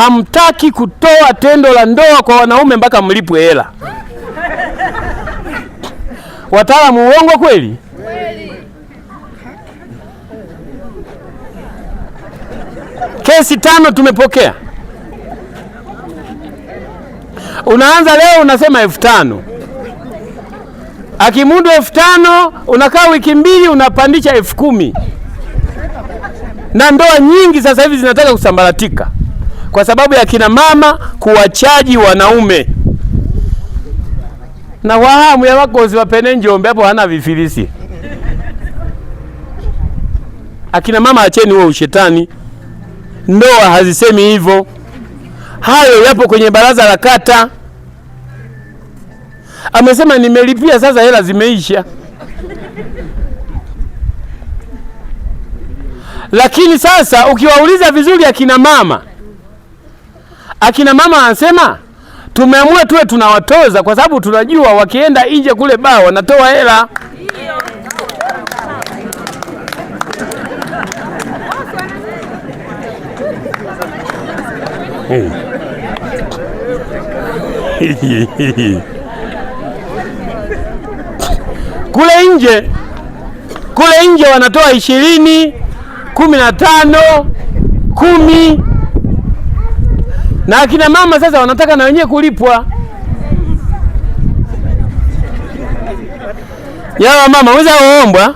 hamtaki kutoa tendo la ndoa kwa wanaume mpaka mlipwe hela. Wataalamu, uongo kweli? Kesi 5 tumepokea. Unaanza leo unasema 5,000. Akimudu 5,000 unakaa wiki 2 unapandisha 10,000. Na ndoa nyingi sasa hivi zinataka kusambaratika kwa sababu ya kina mama kuwachaji wanaume. Na wahamu ya wakozi wa Pene Njombe hapo hana vifilisi. Akina mama acheni huo ushetani. Ndoa hazisemi hivyo. Hayo yapo kwenye baraza la kata. Amesema nimelipia, sasa hela zimeisha. Lakini sasa ukiwauliza vizuri akina mama anasema tumeamua tuwe tunawatoza kwa sababu tunajua wakienda nje kule baa wanatoa hela. Kule nje wanatoa 20, 15, 10. Na akina mama sasa wanataka na wenyewe kulipwa. Yawa mama, weza oombwa?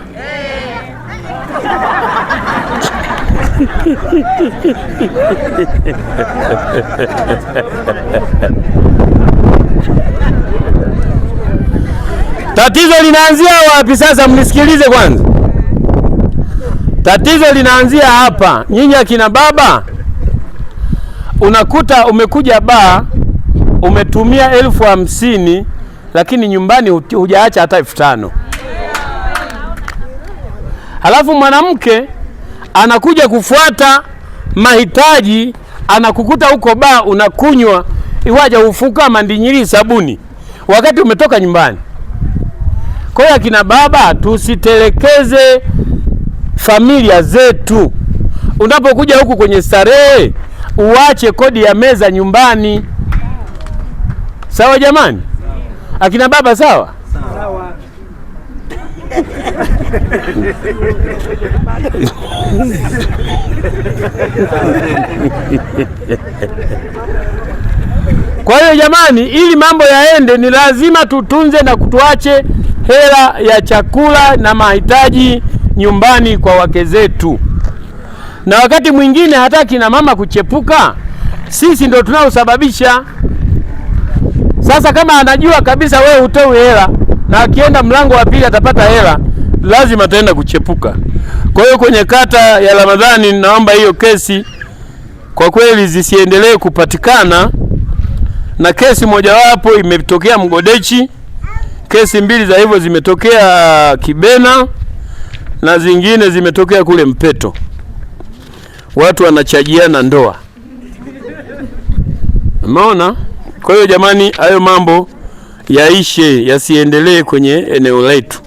Tatizo linaanzia wapi sasa? Mnisikilize kwanza. Tatizo linaanzia hapa. Nyinyi akina baba, unakuta umekuja baa, umetumia 50,000 lakini nyumbani hujaacha hata 5,000. Halafu mwanamke anakuja kufuata mahitaji, anakukuta huko baa unakunywa iwaja ufuka mandinyiri sabuni wakati umetoka nyumbani. Kwa hiyo akina baba, tusitelekeze familia zetu. Unapokuja huku kwenye starehe, uache kodi ya meza nyumbani. Sawa jamani? Akina baba sawa? Sawa. Kwa hiyo jamani, ili mambo yaende ni lazima tutunze na kutuache hela ya chakula na mahitaji nyumbani kwa wake zetu. Na wakati mwingine hata kina mama kuchepuka, sisi ndio tunaosababisha. Sasa kama anajua kabisa wewe hutoi hela na akienda mlango wa pili atapata hela, lazima ataenda kuchepuka. Kwa hiyo kwenye kata ya Ramadhani naomba hiyo kesi kwa kweli zisiendelee kupatikana, na kesi mojawapo imetokea Mgodechi, kesi 2 za hivyo zimetokea Kibena na zingine zimetokea kule Mpeto. Watu wanachajiana ndoa. Umeona? Kwa hiyo jamani, hayo mambo yaishe, yasiendelee kwenye eneo letu.